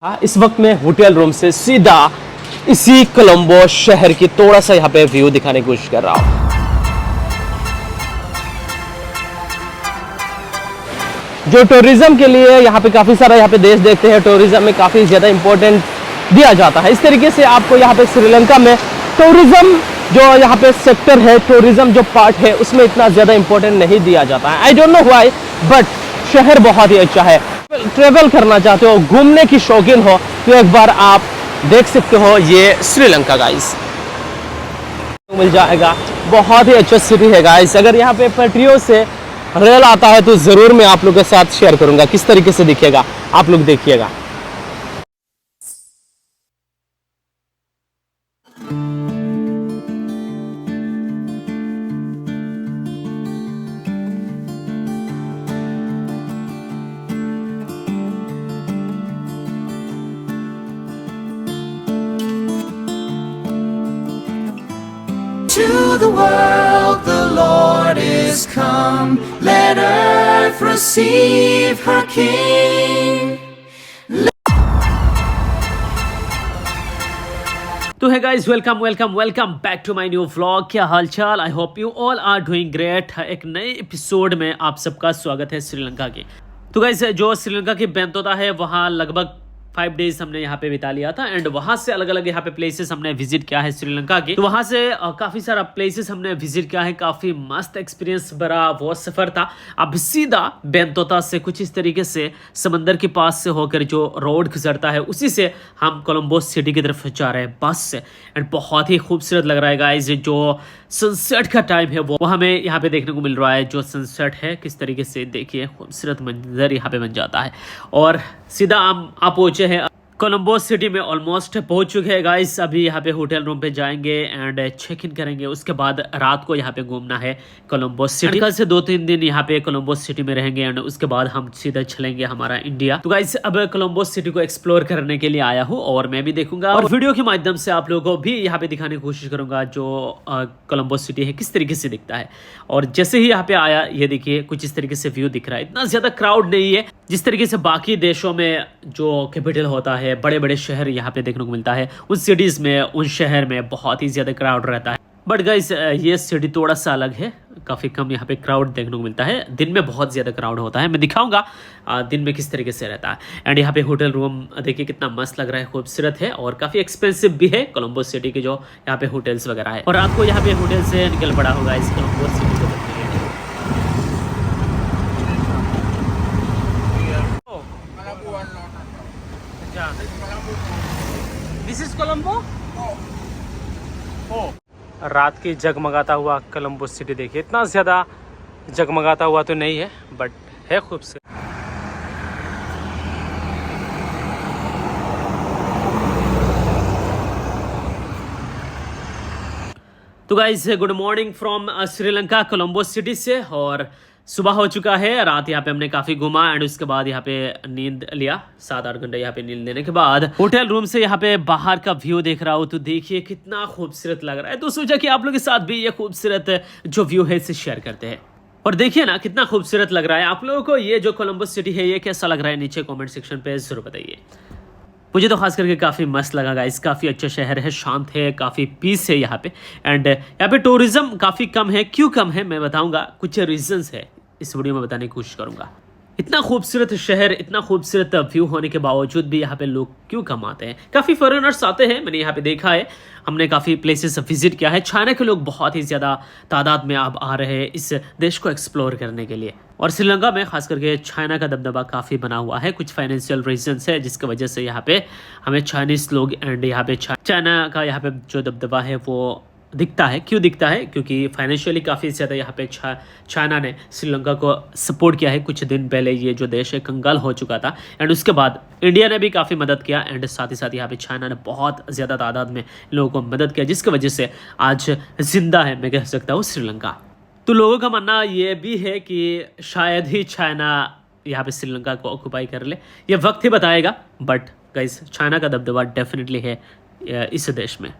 हाँ, इस वक्त मैं होटल रूम से सीधा इसी कोलंबो शहर की थोड़ा सा यहाँ पे व्यू दिखाने की कोशिश कर रहा हूँ। जो टूरिज्म के लिए यहाँ पे काफ़ी सारा यहाँ पे देश देखते हैं, टूरिज्म में काफ़ी ज़्यादा इम्पोर्टेंट दिया जाता है। इस तरीके से आपको यहाँ पे श्रीलंका में टूरिज्म जो यहाँ पे सेक्टर है, टूरिज्म जो पार्ट है, उसमें इतना ज़्यादा इम्पोर्टेंट नहीं दिया जाता है। I don't know why, but शहर बहुत ही अच्छा है। ट्रेवल करना चाहते हो, घूमने की शौकीन हो, तो एक बार आप देख सकते हो ये श्रीलंका गाइस मिल जाएगा। बहुत ही अच्छा सिटी है गाइस। अगर यहाँ पे पटरियों से रेल आता है तो ज़रूर मैं आप लोगों के साथ शेयर करूँगा किस तरीके से दिखेगा, आप लोग देखिएगा। To the world the Lord is come, let earth receive her King. तो है guys, welcome welcome welcome back to my new vlog. क्या हाल चाल? I hope you all are doing great. एक नए एपिसोड में आप सबका स्वागत है श्रीलंका के। तो गाइज, जो श्रीलंका की बेंतोता है वहाँ लगभग 5 डेज हमने यहाँ पे बिता लिया था एंड वहाँ से अलग अलग यहाँ पे प्लेसेस हमने विजिट किया है श्रीलंका के। तो वहाँ से काफ़ी सारा प्लेसेस हमने विजिट किया है। काफ़ी मस्त एक्सपीरियंस भरा वो सफ़र था। अब सीधा बेंतोता से कुछ इस तरीके से समंदर के पास से होकर जो रोड गुजरता है उसी से हम कोलंबो सिटी की तरफ जा रहे हैं बस से। एंड बहुत ही खूबसूरत लग रहा है गाइज। जो सनसेट का टाइम है वो हमें यहाँ पे देखने को मिल रहा है। जो सनसेट है किस तरीके से देखिए, खूबसूरत मंजर यहाँ पे बन जाता है। और सीधा हम आप पहुँचे हैं कोलंबो सिटी में, ऑलमोस्ट पहुंच चुके हैं गाइस। अभी यहाँ पे होटल रूम पे जाएंगे एंड चेक इन करेंगे। उसके बाद रात को यहाँ पे घूमना है कोलंबो सिटी। कल से 2-3 दिन यहाँ पे कोलंबो सिटी में रहेंगे एंड उसके बाद हम सीधा चलेंगे हमारा इंडिया। तो गाइस, अब कोलंबो सिटी को एक्सप्लोर करने के लिए आया हूँ और मैं भी देखूंगा और वीडियो के माध्यम से आप लोगों को भी यहाँ पे दिखाने की कोशिश करूंगा जो कोलंबो सिटी है किस तरीके से दिखता है। और जैसे ही यहाँ पे आया, ये देखिए कुछ इस तरीके से व्यू दिख रहा है। इतना ज्यादा क्राउड नहीं है जिस तरीके से बाकी देशों में जो कैपिटल होता है, बड़े बड़े शहर यहाँ पे देखने को मिलता है। उन सिटीज में, उन शहर में बहुत ही ज्यादा क्राउड रहता है। बट गाइस, ये सिटी थोड़ा सा अलग है। काफी कम यहाँ पे क्राउड देखने को मिलता है। दिन में बहुत ज्यादा क्राउड होता है। मैं दिखाऊंगा दिन में किस तरीके से रहता है। एंड यहाँ पे होटल रूम देखिए कितना मस्त लग रहा है, खूबसूरत है और काफी एक्सपेंसिव भी है कोलंबो सिटी के जो यहाँ पे होटल्स वगैरह है। और रात को यहाँ पे होटल से निकल पड़ा होगा इस कोलंबो सिटी को देखने के लिए। This is Colombo. रात की जगमगाता हुआ कोलंबो सिटी देखिए। इतना ज़्यादा जगमगाता हुआ तो नहीं है बट है खूबसूरत। तो guys, good morning from Sri Lanka Colombo city से। और सुबह हो चुका है। रात यहाँ पे हमने काफी घूमा एंड उसके बाद यहाँ पे नींद लिया। 7-8 घंटे यहाँ पे नींद लेने के बाद होटल रूम से यहाँ पे बाहर का व्यू देख रहा हूँ तो देखिए कितना खूबसूरत लग रहा है। तो सोचा कि आप लोगों के साथ भी ये खूबसूरत जो व्यू है इसे शेयर करते हैं। और देखिए ना कितना खूबसूरत लग रहा है। आप लोगों को ये जो कोलंबो सिटी है ये कैसा लग रहा है, नीचे कॉमेंट सेक्शन पे जरूर बताइए। मुझे तो खास करके काफ़ी मस्त लगा गाइस। काफ़ी अच्छा शहर है, शांत है, काफ़ी पीस है यहाँ पे। एंड यहाँ पे टूरिज्म काफ़ी कम है। क्यों कम है मैं बताऊंगा, कुछ रीजंस है इस वीडियो में बताने की कोशिश करूंगा। इतना खूबसूरत शहर, इतना खूबसूरत व्यू होने के बावजूद भी यहाँ पे लोग क्यों कम आते हैं? काफ़ी फॉरेनर्स आते हैं, मैंने यहाँ पे देखा है। हमने काफ़ी प्लेसेस विजिट किया है। चाइना के लोग बहुत ही ज़्यादा तादाद में अब आ रहे हैं इस देश को एक्सप्लोर करने के लिए। और श्रीलंका में खास करके चाइना का दबदबा काफ़ी बना हुआ है। कुछ फाइनेंशियल रीजंस है जिसकी वजह से यहाँ पे हमें चाइनीज लोग एंड यहाँ पे चाइना का यहाँ पे जो दबदबा है वो दिखता है। क्यों दिखता है? क्योंकि फाइनेंशियली काफ़ी ज़्यादा यहाँ पे चाइना ने श्रीलंका को सपोर्ट किया है। कुछ दिन पहले ये जो देश है कंगाल हो चुका था एंड उसके बाद इंडिया ने भी काफ़ी मदद किया एंड साथ ही साथ यहाँ पे चाइना ने बहुत ज़्यादा तादाद में लोगों को मदद किया जिसकी वजह से आज जिंदा है मैं कह सकता हूँ श्रीलंका। तो लोगों का मानना ये भी है कि शायद ही चाइना यहाँ पे श्रीलंका को ऑक्यूपाई कर ले, ये वक्त ही बताएगा। बट गाइस, चाइना का दबदबा डेफिनेटली है इस देश में।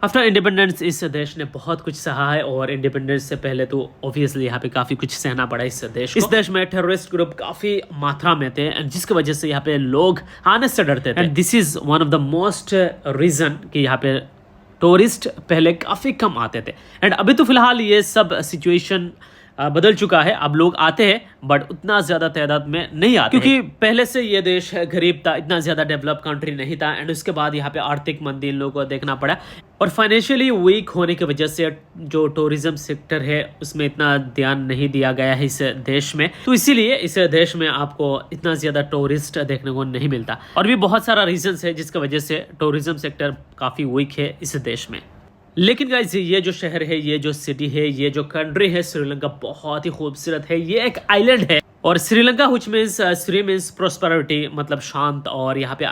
आफ्टर इंडिपेंडेंस इस देश ने बहुत कुछ सहा है और इंडिपेंडेंस से पहले तो ऑब्वियसली यहाँ पे काफी कुछ सहना पड़ा इस देश को। इस देश में टेररिस्ट ग्रुप काफी मात्रा में थे एंड जिसकी वजह से यहाँ पे लोग आने से डरते थे and this is one of the most reason कि यहाँ पे टूरिस्ट पहले काफी कम आते थे एंड अभी तो फिलहाल ये सब सिचुएशन बदल चुका है। अब लोग आते हैं बट उतना ज्यादा तादाद में नहीं आते क्योंकि पहले से ये देश गरीब था, इतना ज्यादा डेवलप कंट्री नहीं था एंड उसके बाद यहाँ पे आर्थिक मंदी इन लोगों को देखना पड़ा और फाइनेंशियली वीक होने की वजह से जो टूरिज्म सेक्टर है उसमें इतना ध्यान नहीं दिया गया है इस देश में, तो इसीलिए इस देश में आपको इतना ज्यादा टूरिस्ट देखने को नहीं मिलता और भी बहुत सारा रीजन है जिसकी वजह से टूरिज्म सेक्टर काफी वीक है इस देश में। लेकिन गाइस ये जो शहर है, ये जो सिटी है, ये जो कंट्री है श्रीलंका बहुत ही खूबसूरत है। ये एक आइलैंड है और Sri Lanka which means Shri means prosperity मतलब शांत और यहाँ पे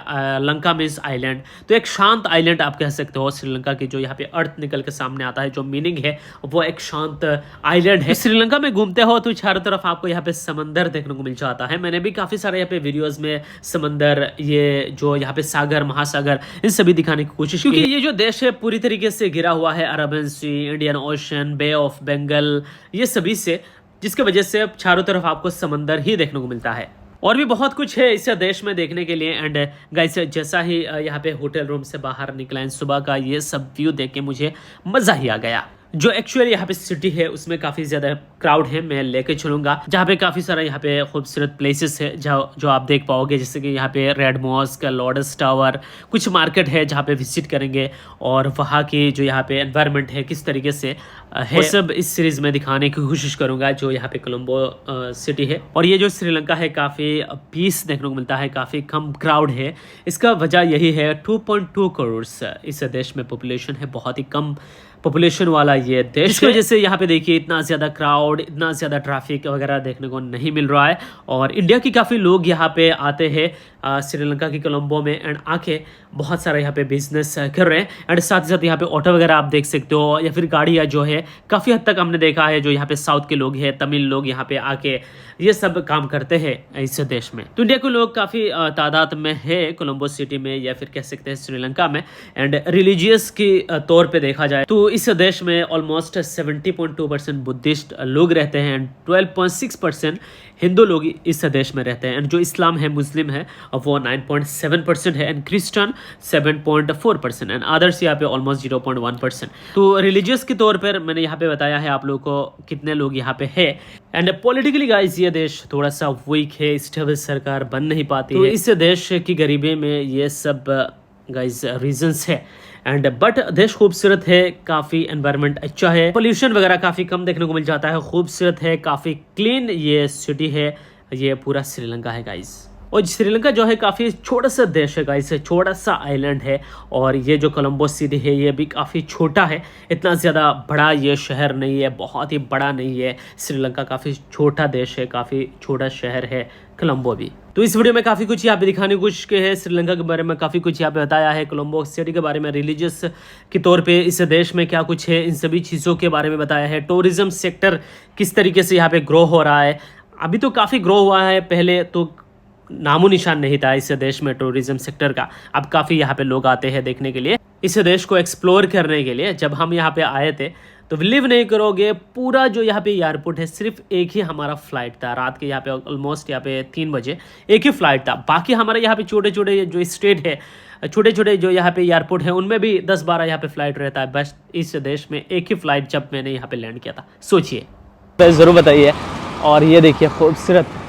लंका मीन्स आइलैंड, तो एक शांत आइलैंड आप कह सकते हो श्रीलंका की। जो यहाँ पे अर्थ निकल के सामने आता है जो मीनिंग है वो एक शांत आइलैंड है। श्रीलंका में घूमते हो तो चारों तरफ आपको यहाँ पे समंदर देखने को मिल जाता है। मैंने भी काफी सारे यहाँ पे वीडियोज में समंदर, ये जो यहाँ पे सागर, महासागर, इन सभी दिखाने की कोशिश की क्योंकि ये जो देश है पूरी तरीके से घिरा हुआ है Arabian Sea, Indian Ocean, Bay of Bengal, ये सभी से, जिसके वजह से चारों तरफ आपको समंदर ही देखने को मिलता है और भी बहुत कुछ है इस देश में देखने के लिए। एंड गाइस जैसा ही यहाँ पे होटल रूम से बाहर निकला सुबह का ये सब व्यू देख के मुझे मजा ही आ गया। जो एक्चुअली यहाँ पे सिटी है उसमें काफी ज्यादा क्राउड है, मैं लेके चलूंगा जहाँ पे काफी सारा यहाँ पे खूबसूरत प्लेसेस है जो आप देख पाओगे, जैसे कि यहाँ पे रेड मॉस्क, लॉर्ड्स टावर, कुछ मार्केट है जहाँ पे विजिट करेंगे और वहाँ की जो यहाँ पे एनवायरनमेंट है किस तरीके से है, वो सब इस सीरीज में दिखाने की कोशिश करूंगा। जो यहाँ पे कोलंबो सिटी है और ये जो श्रीलंका है काफी पीस देखने को मिलता है, काफी कम क्राउड है। इसका वजह यही है 2.2 करोड़ इस देश में पॉपुलेशन है, बहुत ही कम पॉपुलेशन वाला ये देश, इसकी वजह से यहाँ पे देखिए इतना ज्यादा क्राउड, इतना ज्यादा ट्रैफिक वगैरह देखने को नहीं मिल रहा है। और इंडिया के काफी लोग यहाँ पे आते हैं श्रीलंका की कोलंबो में एंड आके बहुत सारा यहाँ पे बिजनेस कर रहे हैं एंड साथ ही साथ यहाँ पे ऑटो वगैरह आप देख सकते हो या फिर गाड़ियाँ जो है काफी हद तक हमने देखा है जो यहाँ पे साउथ के लोग हैं, तमिल लोग यहाँ पे आके ये सब काम करते हैं इस देश में। तो इंडिया के लोग काफी तादाद में है कोलंबो सिटी में या फिर कह सकते हैं श्रीलंका में। एंड रिलीजियस की तौर पे देखा जाए तो इस देश में ऑलमोस्ट 70.2% बुद्धिस्ट लोग रहते हैं एंड 12.6% हिंदू लोग इस देश में रहते हैं एंड जो इस्लाम है, मुस्लिम है, वो 9.7% है एंड क्रिश्चियन 7.4% एंड अदर्स यहाँ पे ऑलमोस्ट 0.1%। तो रिलीजियस के तौर पर मैंने यहाँ पे बताया है आप लोगों को कितने लोग यहाँ पे है। एंड पॉलिटिकली गाइस ये देश थोड़ा सा वीक है, स्टेबल सरकार बन नहीं पाती है। इस देश की गरीबी में ये सब गाइस रीजंस है एंड बट देश खूबसूरत है, काफी एनवायरनमेंट अच्छा है, पोल्यूशन वगैरह काफी कम देखने को मिल जाता है, खूबसूरत है, काफी क्लीन ये सिटी है। ये पूरा श्रीलंका है गाइस और श्रीलंका जो है काफी छोटा सा देश है गाइस, छोटा सा आइलैंड है और ये जो कोलंबो सिटी है ये भी काफी छोटा है, इतना ज्यादा बड़ा ये शहर नहीं है, बहुत ही बड़ा नहीं है। श्रीलंका काफी छोटा देश है, काफी छोटा शहर है कोलंबो भी। तो इस वीडियो में काफी कुछ यहाँ पे दिखाने की कोशिश की है, श्रीलंका के बारे में काफी कुछ यहाँ पे बताया है, कोलंबो सिटी के बारे में, रिलीजियस के तौर पे इस देश में क्या कुछ है, इन सभी चीज़ों के बारे में बताया है। टूरिज्म सेक्टर किस तरीके से यहाँ पे ग्रो हो रहा है, अभी तो काफ़ी ग्रो हुआ है, पहले तो नामो निशान नहीं था इस देश में टूरिज्म सेक्टर का। अब काफ़ी यहाँ पे लोग आते हैं देखने के लिए, इस देश को एक्सप्लोर करने के लिए। जब हम यहाँ पे आए थे तो बिलीव नहीं करोगे, पूरा जो यहाँ पे एयरपोर्ट है सिर्फ एक ही हमारा फ्लाइट था, रात के यहाँ पे ऑलमोस्ट यहाँ पे 3 बजे एक ही फ्लाइट था। बाकी हमारे यहाँ पे छोटे छोटे जो स्टेट है, छोटे छोटे जो यहाँ पे एयरपोर्ट है उनमें भी 10-12 यहाँ पे फ्लाइट रहता है, बस इस देश में एक ही फ्लाइट जब मैंने यहाँ पे लैंड किया था। सोचिए, तो ज़रूर बताइए। और ये देखिए खूबसूरत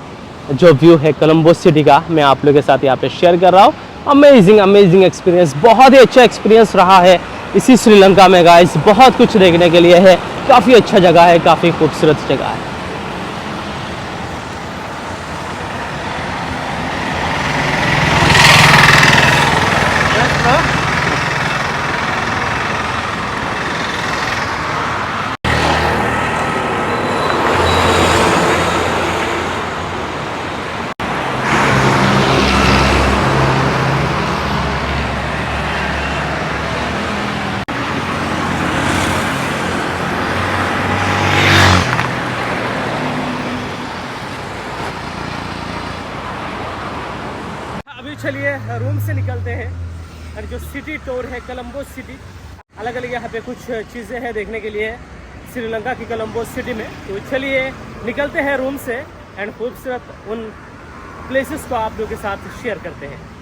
जो व्यू है कोलंबो सिटी का, मैं आप लोगों के साथ यहाँ पे शेयर कर रहा हूँ। अमेजिंग एक्सपीरियंस, बहुत ही अच्छा एक्सपीरियंस रहा है इसी श्रीलंका में गाइस। बहुत कुछ देखने के लिए है, काफ़ी अच्छा जगह है, काफ़ी खूबसूरत जगह है। अभी चलिए रूम से निकलते हैं और जो सिटी टूर है कोलंबो सिटी, अलग अलग यहाँ पे कुछ चीज़ें हैं देखने के लिए श्रीलंका की कोलंबो सिटी में। तो चलिए निकलते हैं रूम से एंड खूबसूरत उन प्लेसेस को आप लोगों के साथ शेयर करते हैं।